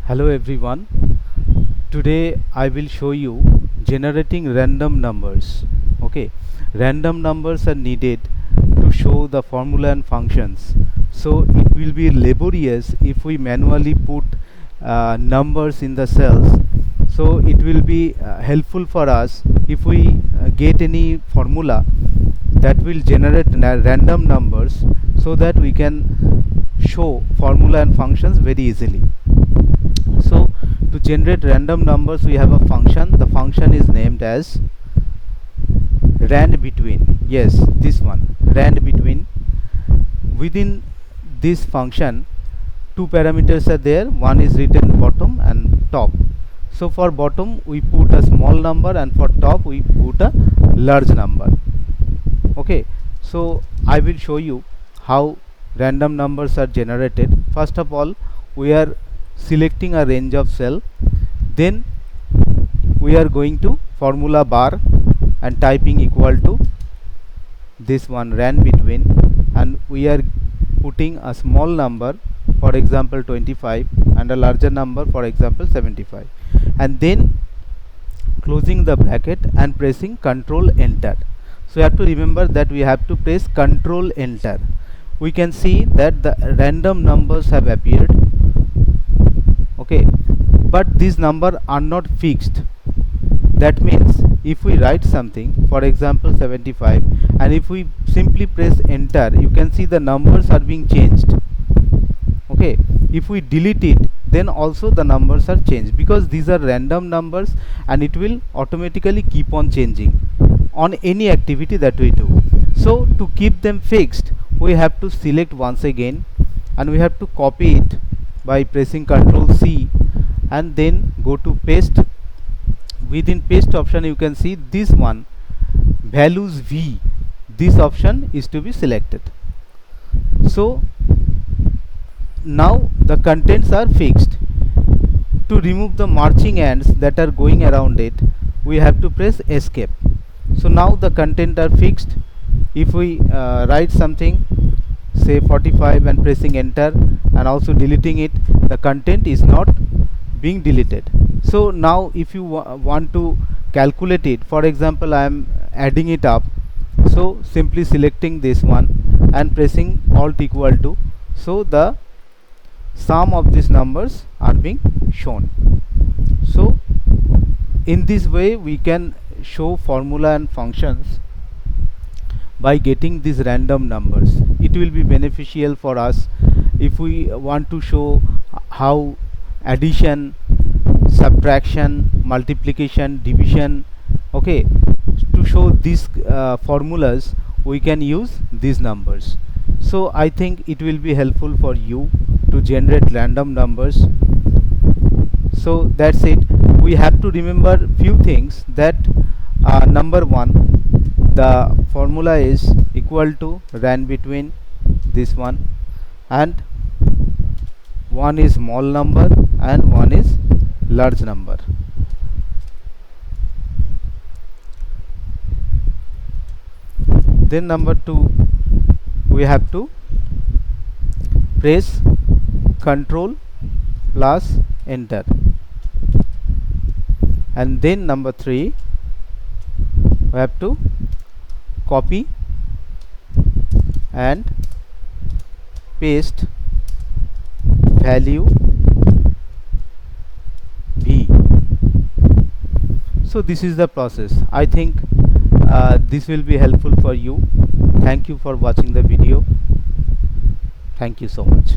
Hello everyone. Today I will show you generating random numbers. Okay, random numbers are needed to show the formula and functions. So it will be laborious if we manually put numbers in the cells. So it will be helpful for us if we get any formula that will generate random numbers so that we can show formula and functions very easily. So to generate random numbers we have a function. The function is named as rand between. Yes, this one, rand between. Within this function two parameters are there. One is written bottom and top. So for bottom we put a small number and for top we put a large number. Okay, so I will show you how random numbers are generated. First of all, we are selecting a range of cell, then we are going to formula bar and typing equal to this one, rand between, and we are putting a small number, for example 25, and a larger number, for example 75, and then closing the bracket and pressing Ctrl Enter. So you have to remember that we have to press Ctrl Enter. We can see that the random numbers have appeared. Okay, but these numbers are not fixed. That means if we write something, for example 75, and if we simply press enter, you can see the numbers are being changed. Okay, if we delete it, then also the numbers are changed, because these are random numbers and it will automatically keep on changing on any activity that we do. So to keep them fixed, we have to select once again and we have to copy it by pressing Ctrl C and then go to paste. Within paste option you can see this one, values V, this option is to be selected. So now the contents are fixed. To remove the marching ants that are going around it, we have to press escape. So now the content are fixed. If we write something, say 45, and pressing enter and also deleting it, the content is not being deleted. So now if you want to calculate it, for example I am adding it up, so simply selecting this one and pressing alt equal to, so the sum of these numbers are being shown. So in this way we can show formula and functions by getting these random numbers. It will be beneficial for us if we want to show how addition, subtraction, multiplication, division, okay, to show these formulas we can use these numbers. So I think it will be helpful for you to generate random numbers. So that's it. We have to remember few things, that number one, the formula is equal to rand between this one, and one is small number and one is large number. Then number two, we have to press Ctrl plus enter, and then number three, we have to copy and paste value V. So this is the process. I think this will be helpful for you. Thank you for watching the video. Thank you so much.